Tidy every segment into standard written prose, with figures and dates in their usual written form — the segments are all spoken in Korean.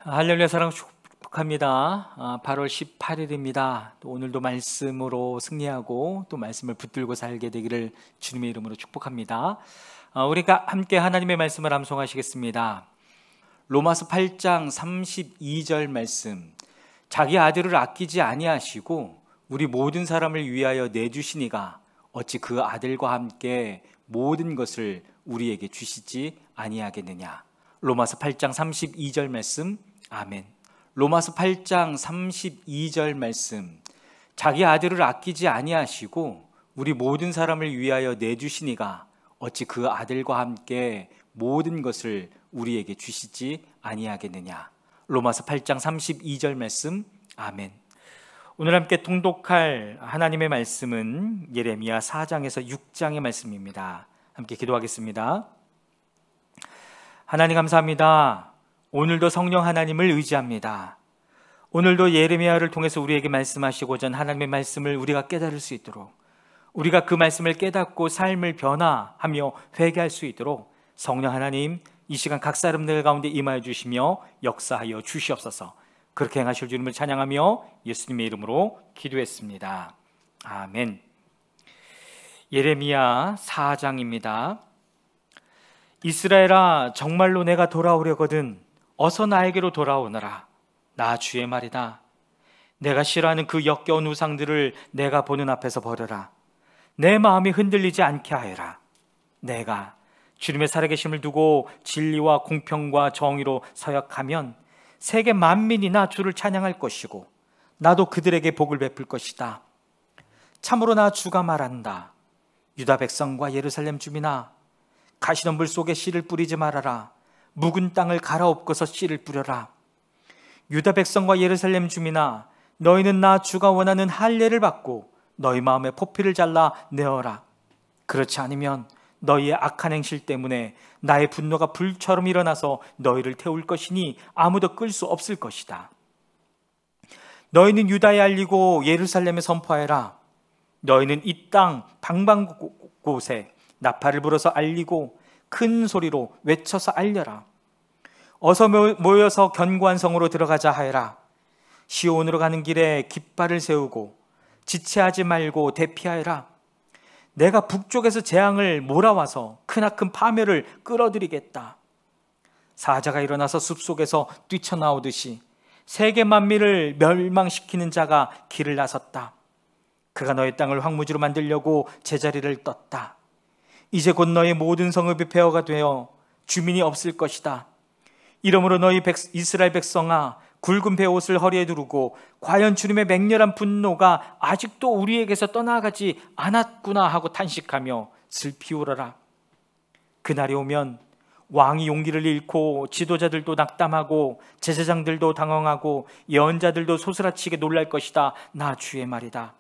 할렐루야 사랑 축복합니다. 8월 18일입니다. 오늘도 말씀으로 승리하고 또 말씀을 붙들고 살게 되기를 주님의 이름으로 축복합니다. 우리가 함께 하나님의 말씀을 암송하시겠습니다. 로마서 8장 32절 말씀. 자기 아들을 아끼지 아니하시고 우리 모든 사람을 위하여 내주시니가 어찌 그 아들과 함께 모든 것을 우리에게 주시지 아니하겠느냐. 로마서 8장 32절 말씀. 아멘. 로마서 8장 32절 말씀. 자기 아들을 아끼지 아니하시고 우리 모든 사람을 위하여 내주시니가 어찌 그 아들과 함께 모든 것을 우리에게 주시지 아니하겠느냐. 로마서 8장 32절 말씀. 아멘. 오늘 함께 통독할 하나님의 말씀은 예레미야 4장에서 6장의 말씀입니다. 함께 기도하겠습니다. 하나님 감사합니다. 오늘도 성령 하나님을 의지합니다. 오늘도 예레미야를 통해서 우리에게 말씀하시고자 하나님의 말씀을 우리가 깨달을 수 있도록, 우리가 그 말씀을 깨닫고 삶을 변화하며 회개할 수 있도록 성령 하나님 이 시간 각 사람들 가운데 임하여 주시며 역사하여 주시옵소서. 그렇게 행하실 주님을 찬양하며 예수님의 이름으로 기도했습니다. 아멘. 예레미야 4장입니다. 이스라엘아, 정말로 내가 돌아오려거든 어서 나에게로 돌아오너라. 나 주의 말이다. 내가 싫어하는 그 역겨운 우상들을 내가 보는 앞에서 버려라. 내 마음이 흔들리지 않게 하여라. 내가 주님의 살아계심을 두고 진리와 공평과 정의로 서약하면 세계 만민이 나 주를 찬양할 것이고 나도 그들에게 복을 베풀 것이다. 참으로 나 주가 말한다. 유다 백성과 예루살렘 주민아, 가시덤 불 속에 씨를 뿌리지 말아라. 묵은 땅을 갈아엎고서 씨를 뿌려라. 유다 백성과 예루살렘 주민아, 너희는 나 주가 원하는 할례를 받고 너희 마음의 포피를 잘라 내어라. 그렇지 않으면 너희의 악한 행실 때문에 나의 분노가 불처럼 일어나서 너희를 태울 것이니 아무도 끌 수 없을 것이다. 너희는 유다에 알리고 예루살렘에 선포하여라. 너희는 이 땅 방방곳에 나팔을 불어서 알리고 큰 소리로 외쳐서 알려라. 어서 모여서 견고한 성으로 들어가자 하여라. 시온으로 가는 길에 깃발을 세우고 지체하지 말고 대피하여라. 내가 북쪽에서 재앙을 몰아와서 크나큰 파멸을 끌어들이겠다. 사자가 일어나서 숲속에서 뛰쳐나오듯이 세계 만민을 멸망시키는 자가 길을 나섰다. 그가 너의 땅을 황무지로 만들려고 제자리를 떴다. 이제 곧 너의 모든 성읍이 폐허가 되어 주민이 없을 것이다. 이러므로 너희 이스라엘 백성아, 굵은 베옷을 허리에 두르고 과연 주님의 맹렬한 분노가 아직도 우리에게서 떠나가지 않았구나 하고 탄식하며 슬피 울어라. 그날이 오면 왕이 용기를 잃고 지도자들도 낙담하고 제사장들도 당황하고 예언자들도 소스라치게 놀랄 것이다. 나 주의 말이다.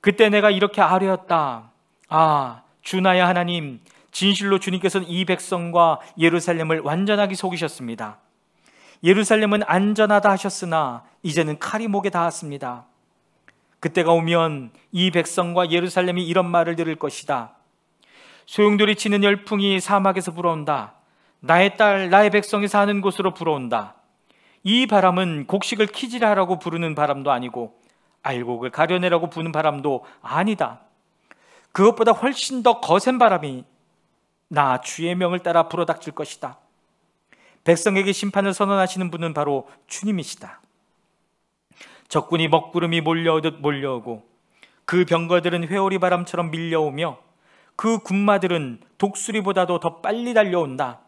그때 내가 이렇게 아뢰었다. 아, 주나야 하나님, 진실로 주님께서는 이 백성과 예루살렘을 완전하게 속이셨습니다. 예루살렘은 안전하다 하셨으나 이제는 칼이 목에 닿았습니다. 그때가 오면 이 백성과 예루살렘이 이런 말을 들을 것이다. 소용돌이 치는 열풍이 사막에서 불어온다. 나의 딸, 나의 백성이 사는 곳으로 불어온다. 이 바람은 곡식을 키지라라고 부르는 바람도 아니고 알곡을 가려내라고 부는 바람도 아니다. 그것보다 훨씬 더 거센 바람이 나 주의 명을 따라 불어닥칠 것이다. 백성에게 심판을 선언하시는 분은 바로 주님이시다. 적군이 먹구름이 몰려오듯 몰려오고 그 병거들은 회오리 바람처럼 밀려오며 그 군마들은 독수리보다도 더 빨리 달려온다.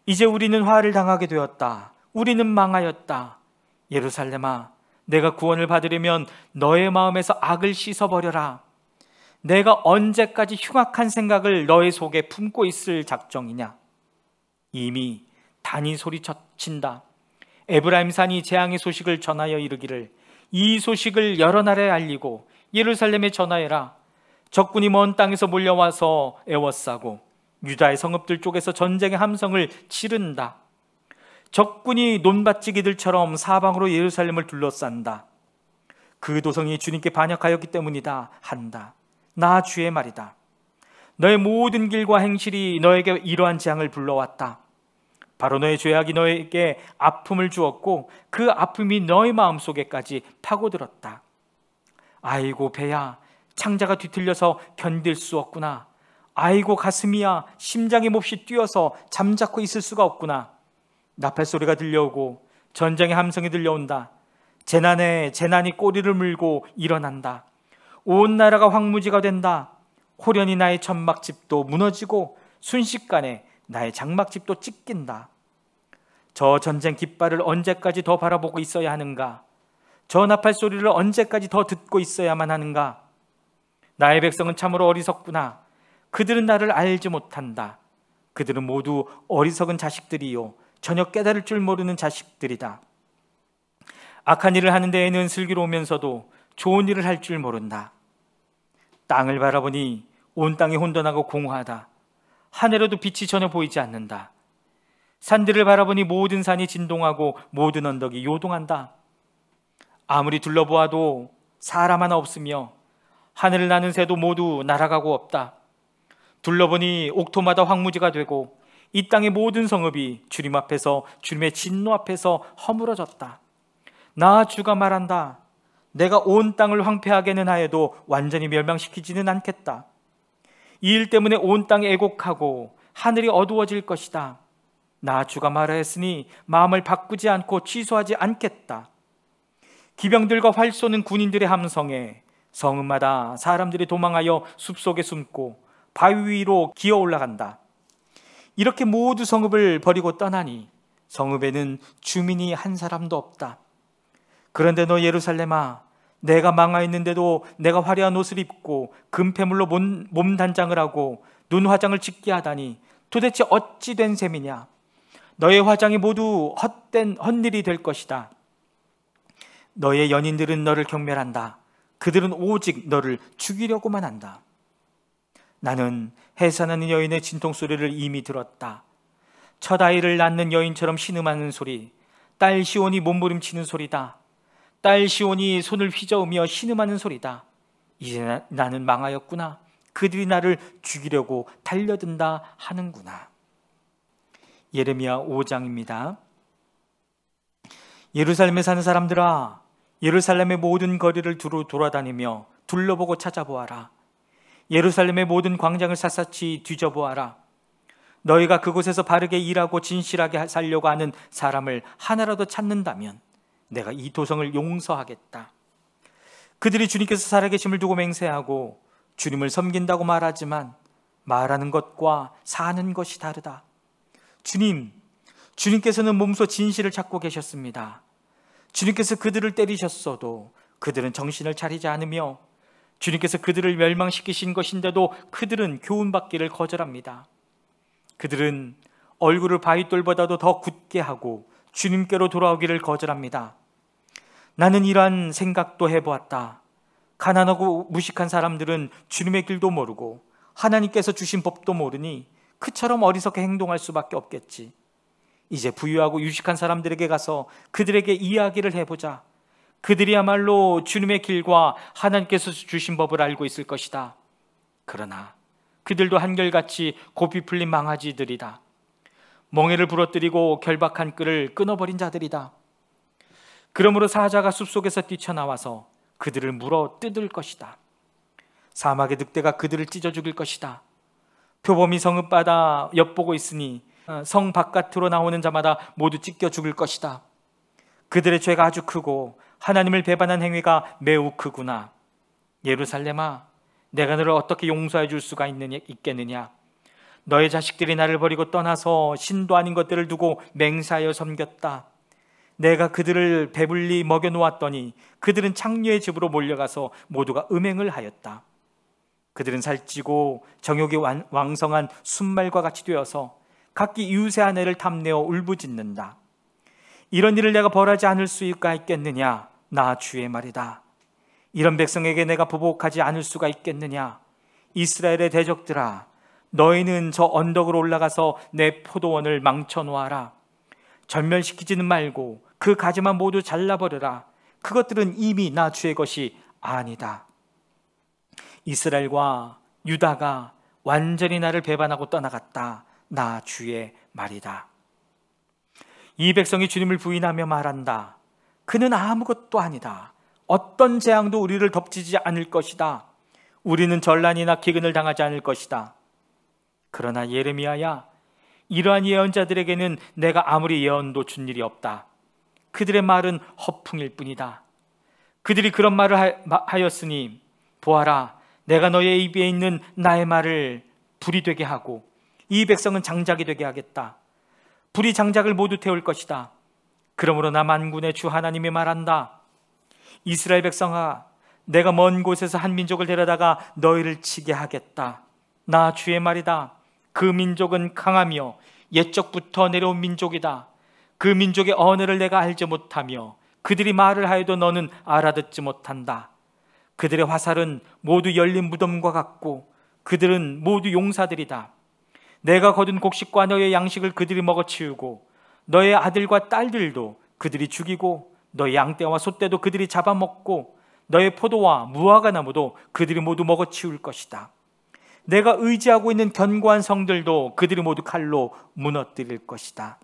이제 우리는 화를 당하게 되었다. 우리는 망하였다. 예루살렘아, 내가 구원을 받으려면 너의 마음에서 악을 씻어버려라. 내가 언제까지 흉악한 생각을 너의 속에 품고 있을 작정이냐. 이미 단이 소리친다. 에브라임 산이 재앙의 소식을 전하여 이르기를 이 소식을 여러 나라에 알리고 예루살렘에 전하여라. 적군이 먼 땅에서 몰려와서 애워싸고 유다의 성읍들 쪽에서 전쟁의 함성을 치른다. 적군이 논밭지기들처럼 사방으로 예루살렘을 둘러싼다. 그 도성이 주님께 반역하였기 때문이다 한다. 나 주의 말이다. 너의 모든 길과 행실이 너에게 이러한 재앙을 불러왔다. 바로 너의 죄악이 너에게 아픔을 주었고 그 아픔이 너의 마음속에까지 파고들었다. 아이고 배야, 창자가 뒤틀려서 견딜 수 없구나. 아이고 가슴이야, 심장이 몹시 뛰어서 잠자코 있을 수가 없구나. 나팔 소리가 들려오고 전쟁의 함성이 들려온다. 재난에 재난이 꼬리를 물고 일어난다. 온 나라가 황무지가 된다. 호련히 나의 천막집도 무너지고 순식간에 나의 장막집도 찢긴다. 저 전쟁 깃발을 언제까지 더 바라보고 있어야 하는가? 저 나팔 소리를 언제까지 더 듣고 있어야만 하는가? 나의 백성은 참으로 어리석구나. 그들은 나를 알지 못한다. 그들은 모두 어리석은 자식들이요, 전혀 깨달을 줄 모르는 자식들이다. 악한 일을 하는 데에는 슬기로우면서도 좋은 일을 할 줄 모른다. 땅을 바라보니 온 땅이 혼돈하고 공허하다. 하늘에도 빛이 전혀 보이지 않는다. 산들을 바라보니 모든 산이 진동하고 모든 언덕이 요동한다. 아무리 둘러보아도 사람 하나 없으며 하늘을 나는 새도 모두 날아가고 없다. 둘러보니 옥토마다 황무지가 되고 이 땅의 모든 성읍이 주님 앞에서, 주님의 진노 앞에서 허물어졌다. 나 주가 말한다. 내가 온 땅을 황폐하게는 하여도 완전히 멸망시키지는 않겠다. 이 일 때문에 온 땅이 애곡하고 하늘이 어두워질 것이다. 나 주가 말하였으니 마음을 바꾸지 않고 취소하지 않겠다. 기병들과 활 쏘는 군인들의 함성에 성읍마다 사람들이 도망하여 숲속에 숨고 바위 위로 기어 올라간다. 이렇게 모두 성읍을 버리고 떠나니 성읍에는 주민이 한 사람도 없다. 그런데 너 예루살렘아, 내가 망하였는데도 내가 화려한 옷을 입고 금패물로 몸 단장을 하고 눈 화장을 짓게 하다니 도대체 어찌 된 셈이냐? 너의 화장이 모두 헛된 헛일이 될 것이다. 너의 연인들은 너를 경멸한다. 그들은 오직 너를 죽이려고만 한다. 나는 해산하는 여인의 진통소리를 이미 들었다. 첫 아이를 낳는 여인처럼 신음하는 소리, 딸 시온이 몸부림치는 소리다. 딸 시온이 손을 휘저으며 신음하는 소리다. 이제 나는 망하였구나. 그들이 나를 죽이려고 달려든다 하는구나. 예레미야 5장입니다. 예루살렘에 사는 사람들아, 예루살렘의 모든 거리를 두루 돌아다니며 둘러보고 찾아보아라. 예루살렘의 모든 광장을 샅샅이 뒤져보아라. 너희가 그곳에서 바르게 일하고 진실하게 살려고 하는 사람을 하나라도 찾는다면 내가 이 도성을 용서하겠다. 그들이 주님께서 살아계심을 두고 맹세하고 주님을 섬긴다고 말하지만 말하는 것과 사는 것이 다르다. 주님께서는 몸소 진실을 찾고 계셨습니다. 주님께서 그들을 때리셨어도 그들은 정신을 차리지 않으며 주님께서 그들을 멸망시키신 것인데도 그들은 교훈받기를 거절합니다. 그들은 얼굴을 바위돌보다도 더 굳게 하고 주님께로 돌아오기를 거절합니다. 나는 이러한 생각도 해보았다. 가난하고 무식한 사람들은 주님의 길도 모르고 하나님께서 주신 법도 모르니 그처럼 어리석게 행동할 수밖에 없겠지. 이제 부유하고 유식한 사람들에게 가서 그들에게 이야기를 해보자. 그들이야말로 주님의 길과 하나님께서 주신 법을 알고 있을 것이다. 그러나 그들도 한결같이 고삐 풀린 망아지들이다. 멍에를 부러뜨리고 결박한 끈을 끊어버린 자들이다. 그러므로 사자가 숲속에서 뛰쳐나와서 그들을 물어 뜯을 것이다. 사막의 늑대가 그들을 찢어 죽일 것이다. 표범이 성읍바다 엿보고 있으니 성 바깥으로 나오는 자마다 모두 찢겨 죽을 것이다. 그들의 죄가 아주 크고 하나님을 배반한 행위가 매우 크구나. 예루살렘아, 내가 너를 어떻게 용서해 줄 수가 있겠느냐? 너의 자식들이 나를 버리고 떠나서 신도 아닌 것들을 두고 맹세하여 섬겼다. 내가 그들을 배불리 먹여놓았더니 그들은 창녀의 집으로 몰려가서 모두가 음행을 하였다. 그들은 살찌고 정욕이 왕성한 순말과 같이 되어서 각기 이웃의 아내를 탐내어 울부짖는다. 이런 일을 내가 벌하지 않을 수가 있겠느냐? 나 주의 말이다. 이런 백성에게 내가 보복하지 않을 수가 있겠느냐? 이스라엘의 대적들아, 너희는 저 언덕으로 올라가서 내 포도원을 망쳐놓아라. 전멸시키지는 말고 그 가지만 모두 잘라버려라. 그것들은 이미 나 주의 것이 아니다. 이스라엘과 유다가 완전히 나를 배반하고 떠나갔다. 나 주의 말이다. 이 백성이 주님을 부인하며 말한다. 그는 아무것도 아니다. 어떤 재앙도 우리를 덮치지 않을 것이다. 우리는 전란이나 기근을 당하지 않을 것이다. 그러나 예레미야야, 이러한 예언자들에게는 내가 아무리 예언도 준 일이 없다. 그들의 말은 허풍일 뿐이다. 그들이 그런 말을 하였으니 보아라, 내가 너의 입에 있는 나의 말을 불이 되게 하고 이 백성은 장작이 되게 하겠다. 불이 장작을 모두 태울 것이다. 그러므로 나 만군의 주 하나님이 말한다. 이스라엘 백성아, 내가 먼 곳에서 한 민족을 데려다가 너희를 치게 하겠다. 나 주의 말이다. 그 민족은 강하며 옛적부터 내려온 민족이다. 그 민족의 언어를 내가 알지 못하며 그들이 말을 하여도 너는 알아듣지 못한다. 그들의 화살은 모두 열린 무덤과 같고 그들은 모두 용사들이다. 내가 거둔 곡식과 너의 양식을 그들이 먹어치우고 너의 아들과 딸들도 그들이 죽이고 너의 양떼와 소떼도 그들이 잡아먹고 너의 포도와 무화과 나무도 그들이 모두 먹어치울 것이다. 내가 의지하고 있는 견고한 성들도 그들이 모두 칼로 무너뜨릴 것이다.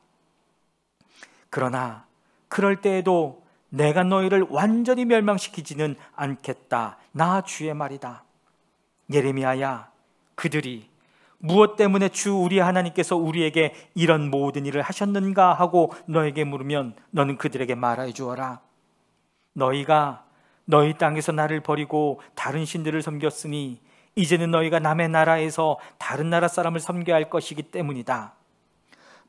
그러나 그럴 때에도 내가 너희를 완전히 멸망시키지는 않겠다. 나 주의 말이다. 예레미야야, 그들이 무엇 때문에 주 우리 하나님께서 우리에게 이런 모든 일을 하셨는가 하고 너에게 물으면 너는 그들에게 말해 주어라. 너희가 너희 땅에서 나를 버리고 다른 신들을 섬겼으니 이제는 너희가 남의 나라에서 다른 나라 사람을 섬겨야 할 것이기 때문이다.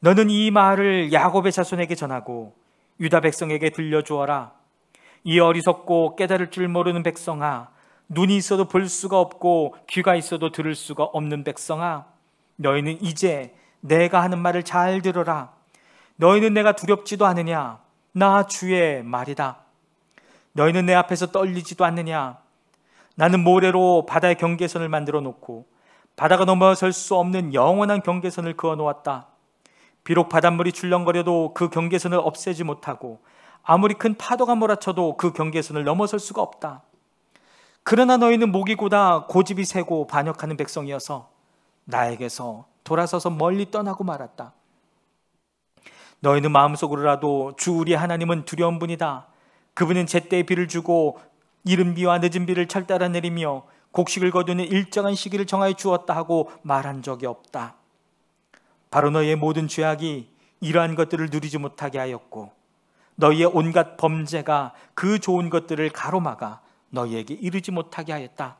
너는 이 말을 야곱의 자손에게 전하고 유다 백성에게 들려주어라. 이 어리석고 깨달을 줄 모르는 백성아, 눈이 있어도 볼 수가 없고 귀가 있어도 들을 수가 없는 백성아, 너희는 이제 내가 하는 말을 잘 들어라. 너희는 내가 두렵지도 않으냐? 나 주의 말이다. 너희는 내 앞에서 떨리지도 않느냐? 나는 모래로 바다의 경계선을 만들어 놓고 바다가 넘어설 수 없는 영원한 경계선을 그어 놓았다. 비록 바닷물이 출렁거려도 그 경계선을 없애지 못하고 아무리 큰 파도가 몰아쳐도 그 경계선을 넘어설 수가 없다. 그러나 너희는 목이 고다 고집이 세고 반역하는 백성이어서 나에게서 돌아서서 멀리 떠나고 말았다. 너희는 마음속으로라도 주 우리 하나님은 두려운 분이다. 그분은 제때에 비를 주고 이른 비와 늦은 비를 철따라 내리며 곡식을 거두는 일정한 시기를 정하여 주었다 하고 말한 적이 없다. 바로 너희의 모든 죄악이 이러한 것들을 누리지 못하게 하였고 너희의 온갖 범죄가 그 좋은 것들을 가로막아 너희에게 이르지 못하게 하였다.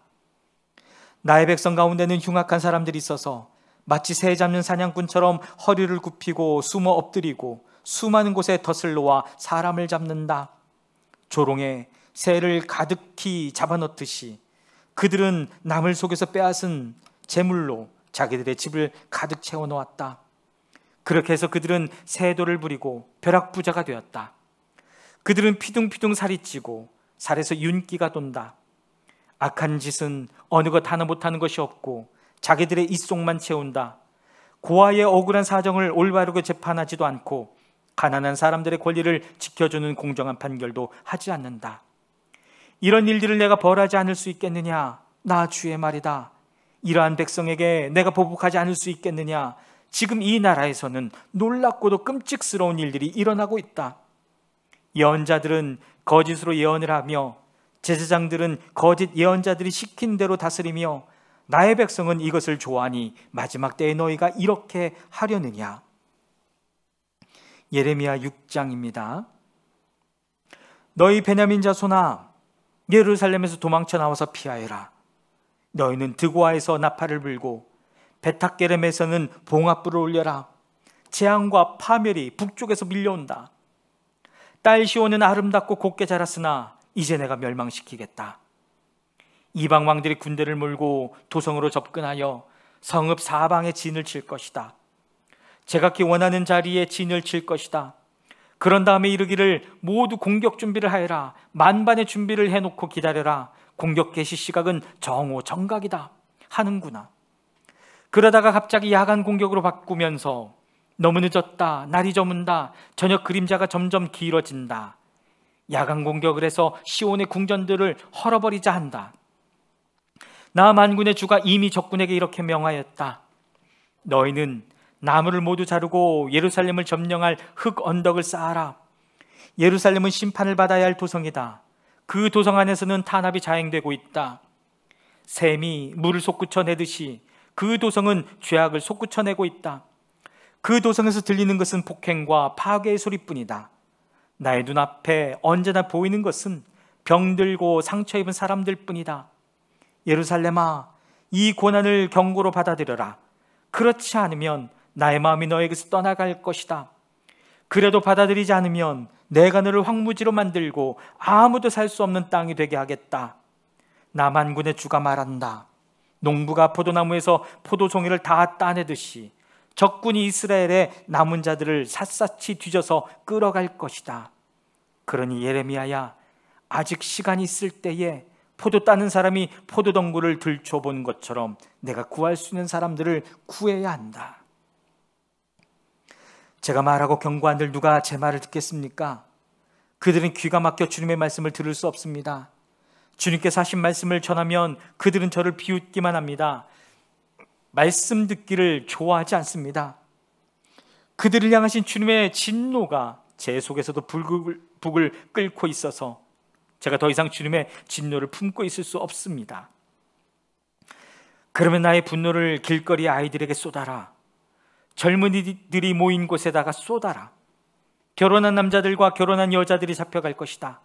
나의 백성 가운데는 흉악한 사람들이 있어서 마치 새 잡는 사냥꾼처럼 허리를 굽히고 숨어 엎드리고 수많은 곳에 덫을 놓아 사람을 잡는다. 조롱에 새를 가득히 잡아넣듯이 그들은 남을 속에서 빼앗은 재물로 자기들의 집을 가득 채워놓았다. 그렇게 해서 그들은 세도를 부리고 벼락부자가 되었다. 그들은 피둥피둥 살이 찌고 살에서 윤기가 돈다. 악한 짓은 어느 것 하나 못하는 것이 없고 자기들의 입속만 채운다. 고아의 억울한 사정을 올바르게 재판하지도 않고 가난한 사람들의 권리를 지켜주는 공정한 판결도 하지 않는다. 이런 일들을 내가 벌하지 않을 수 있겠느냐? 나 주의 말이다. 이러한 백성에게 내가 보복하지 않을 수 있겠느냐? 지금 이 나라에서는 놀랍고도 끔찍스러운 일들이 일어나고 있다. 예언자들은 거짓으로 예언을 하며 제사장들은 거짓 예언자들이 시킨 대로 다스리며 나의 백성은 이것을 좋아하니 마지막 때에 너희가 이렇게 하려느냐? 예레미야 6장입니다. 너희 베냐민 자손아, 예루살렘에서 도망쳐 나와서 피하여라. 너희는 드고아에서 나팔을 불고 베탁게렘에서는 봉합불을 올려라. 재앙과 파멸이 북쪽에서 밀려온다. 딸 시온은 아름답고 곱게 자랐으나 이제 내가 멸망시키겠다. 이방 왕들이 군대를 몰고 도성으로 접근하여 성읍 사방에 진을 칠 것이다. 제각기 원하는 자리에 진을 칠 것이다. 그런 다음에 이르기를 모두 공격 준비를 하여라. 만반의 준비를 해놓고 기다려라. 공격 개시 시각은 정오 정각이다 하는구나. 그러다가 갑자기 야간 공격으로 바꾸면서 너무 늦었다, 날이 저문다, 저녁 그림자가 점점 길어진다. 야간 공격을 해서 시온의 궁전들을 헐어버리자 한다. 나 만군의 주가 이미 적군에게 이렇게 명하였다. 너희는 나무를 모두 자르고 예루살렘을 점령할 흙 언덕을 쌓아라. 예루살렘은 심판을 받아야 할 도성이다. 그 도성 안에서는 탄압이 자행되고 있다. 샘이 물을 솟구쳐내듯이 그 도성은 죄악을 솟구쳐내고 있다. 그 도성에서 들리는 것은 폭행과 파괴의 소리뿐이다. 나의 눈앞에 언제나 보이는 것은 병들고 상처 입은 사람들 뿐이다. 예루살렘아, 이 고난을 경고로 받아들여라. 그렇지 않으면 나의 마음이 너에게서 떠나갈 것이다. 그래도 받아들이지 않으면 내가 너를 황무지로 만들고 아무도 살 수 없는 땅이 되게 하겠다. 나 만군의 주가 말한다. 농부가 포도나무에서 포도송이를 다 따내듯이 적군이 이스라엘의 남은 자들을 샅샅이 뒤져서 끌어갈 것이다. 그러니 예레미야야, 아직 시간이 있을 때에 포도 따는 사람이 포도덩굴을 들춰본 것처럼 내가 구할 수 있는 사람들을 구해야 한다. 제가 말하고 경고한들 누가 제 말을 듣겠습니까? 그들은 귀가 막혀 주님의 말씀을 들을 수 없습니다. 주님께서 하신 말씀을 전하면 그들은 저를 비웃기만 합니다. 말씀 듣기를 좋아하지 않습니다. 그들을 향하신 주님의 진노가 제 속에서도 북을 끓고 있어서 제가 더 이상 주님의 진노를 품고 있을 수 없습니다. 그러면 나의 분노를 길거리 아이들에게 쏟아라. 젊은이들이 모인 곳에다가 쏟아라. 결혼한 남자들과 결혼한 여자들이 잡혀갈 것이다.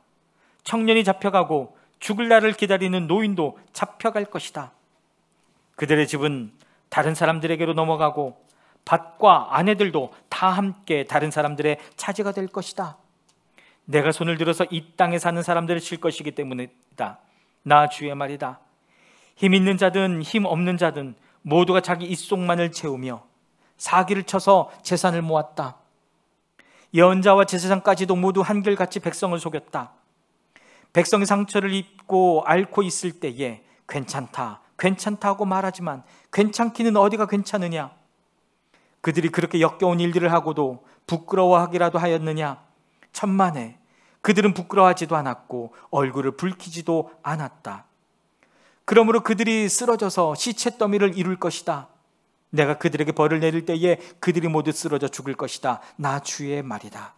청년이 잡혀가고 죽을 날을 기다리는 노인도 잡혀갈 것이다. 그들의 집은 다른 사람들에게로 넘어가고 밭과 아내들도 다 함께 다른 사람들의 차지가 될 것이다. 내가 손을 들어서 이 땅에 사는 사람들을 칠 것이기 때문이다. 나 주의 말이다. 힘 있는 자든 힘 없는 자든 모두가 자기 입속만을 채우며 사기를 쳐서 재산을 모았다. 예언자와 제사장까지도 모두 한결같이 백성을 속였다. 백성이 상처를 입고 앓고 있을 때에 괜찮다, 괜찮다고 말하지만 괜찮기는 어디가 괜찮으냐? 그들이 그렇게 역겨운 일들을 하고도 부끄러워하기라도 하였느냐? 천만에 그들은 부끄러워하지도 않았고 얼굴을 붉히지도 않았다. 그러므로 그들이 쓰러져서 시체 더미를 이룰 것이다. 내가 그들에게 벌을 내릴 때에 그들이 모두 쓰러져 죽을 것이다. 나 주의 말이다.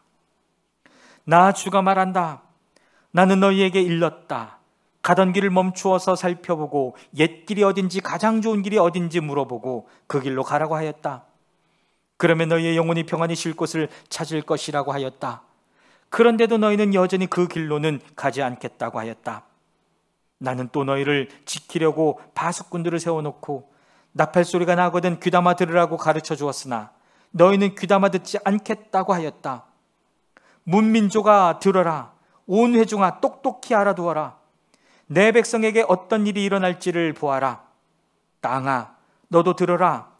나 주가 말한다. 나는 너희에게 일렀다. 가던 길을 멈추어서 살펴보고 옛 길이 어딘지 가장 좋은 길이 어딘지 물어보고 그 길로 가라고 하였다. 그러면 너희의 영혼이 평안히 쉴 곳을 찾을 것이라고 하였다. 그런데도 너희는 여전히 그 길로는 가지 않겠다고 하였다. 나는 또 너희를 지키려고 바수꾼들을 세워놓고 나팔소리가 나거든 귀담아 들으라고 가르쳐 주었으나 너희는 귀담아 듣지 않겠다고 하였다. 문민조가 들어라. 온 회중아 똑똑히 알아두어라. 내 백성에게 어떤 일이 일어날지를 보아라. 땅아 너도 들어라.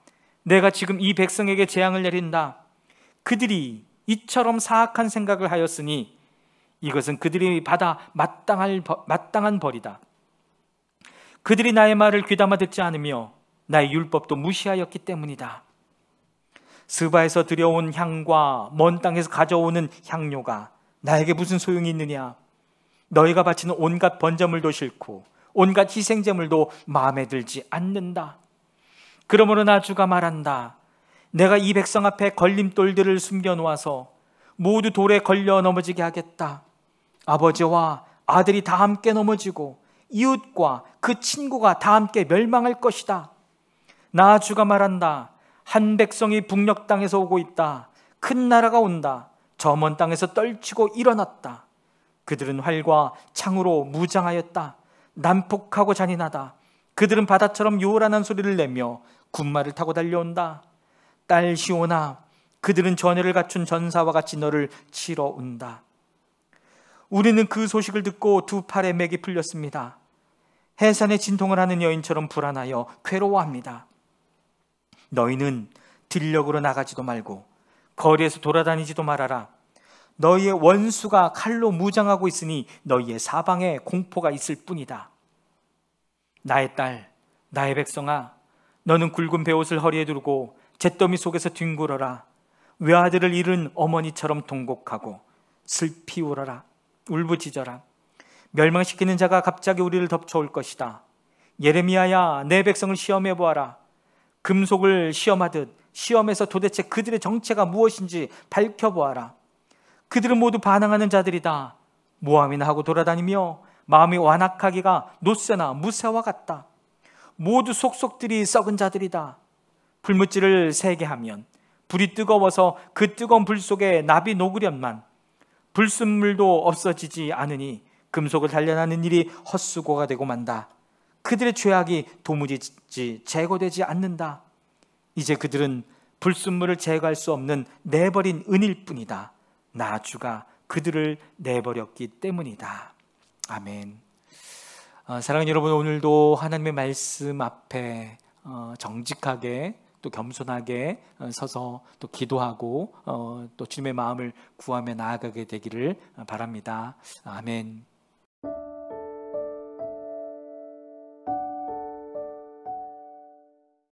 내가 지금 이 백성에게 재앙을 내린다. 그들이 이처럼 사악한 생각을 하였으니 이것은 그들이 받아 마땅한 벌이다. 그들이 나의 말을 귀담아 듣지 않으며 나의 율법도 무시하였기 때문이다. 스바에서 들여온 향과 먼 땅에서 가져오는 향료가 나에게 무슨 소용이 있느냐? 너희가 바치는 온갖 번제물도 싫고 온갖 희생제물도 마음에 들지 않는다. 그러므로 나 주가 말한다. 내가 이 백성 앞에 걸림돌들을 숨겨놓아서 모두 돌에 걸려 넘어지게 하겠다. 아버지와 아들이 다 함께 넘어지고 이웃과 그 친구가 다 함께 멸망할 것이다. 나 주가 말한다. 한 백성이 북녘 땅에서 오고 있다. 큰 나라가 온다. 저 먼 땅에서 떨치고 일어났다. 그들은 활과 창으로 무장하였다. 난폭하고 잔인하다. 그들은 바다처럼 요란한 소리를 내며 군마를 타고 달려온다. 딸 시온아, 그들은 전열을 갖춘 전사와 같이 너를 치러 온다. 우리는 그 소식을 듣고 두 팔에 맥이 풀렸습니다. 해산에 진통을 하는 여인처럼 불안하여 괴로워합니다. 너희는 들녘으로 나가지도 말고 거리에서 돌아다니지도 말아라. 너희의 원수가 칼로 무장하고 있으니 너희의 사방에 공포가 있을 뿐이다. 나의 딸, 나의 백성아, 너는 굵은 베옷을 허리에 두르고 잿더미 속에서 뒹굴어라. 외아들을 잃은 어머니처럼 통곡하고 슬피 울어라. 울부짖어라. 멸망시키는 자가 갑자기 우리를 덮쳐올 것이다. 예레미야야, 내 백성을 시험해 보아라. 금속을 시험하듯 시험에서 도대체 그들의 정체가 무엇인지 밝혀보아라. 그들은 모두 반항하는 자들이다. 모함이나 하고 돌아다니며 마음이 완악하기가 노새나 무새와 같다. 모두 속속들이 썩은 자들이다. 불묻지를 세게 하면 불이 뜨거워서 그 뜨거운 불 속에 납이 녹으련만 불순물도 없어지지 않으니 금속을 단련하는 일이 헛수고가 되고 만다. 그들의 죄악이 도무지 제거되지 않는다. 이제 그들은 불순물을 제거할 수 없는 내버린 은일 뿐이다. 나 주가 그들을 내버렸기 때문이다. 아멘. 사랑하는 여러분, 오늘도 하나님의 말씀 앞에 정직하게 또 겸손하게 서서 또 기도하고 또 주님의 마음을 구하며 나아가게 되기를 바랍니다. 아멘.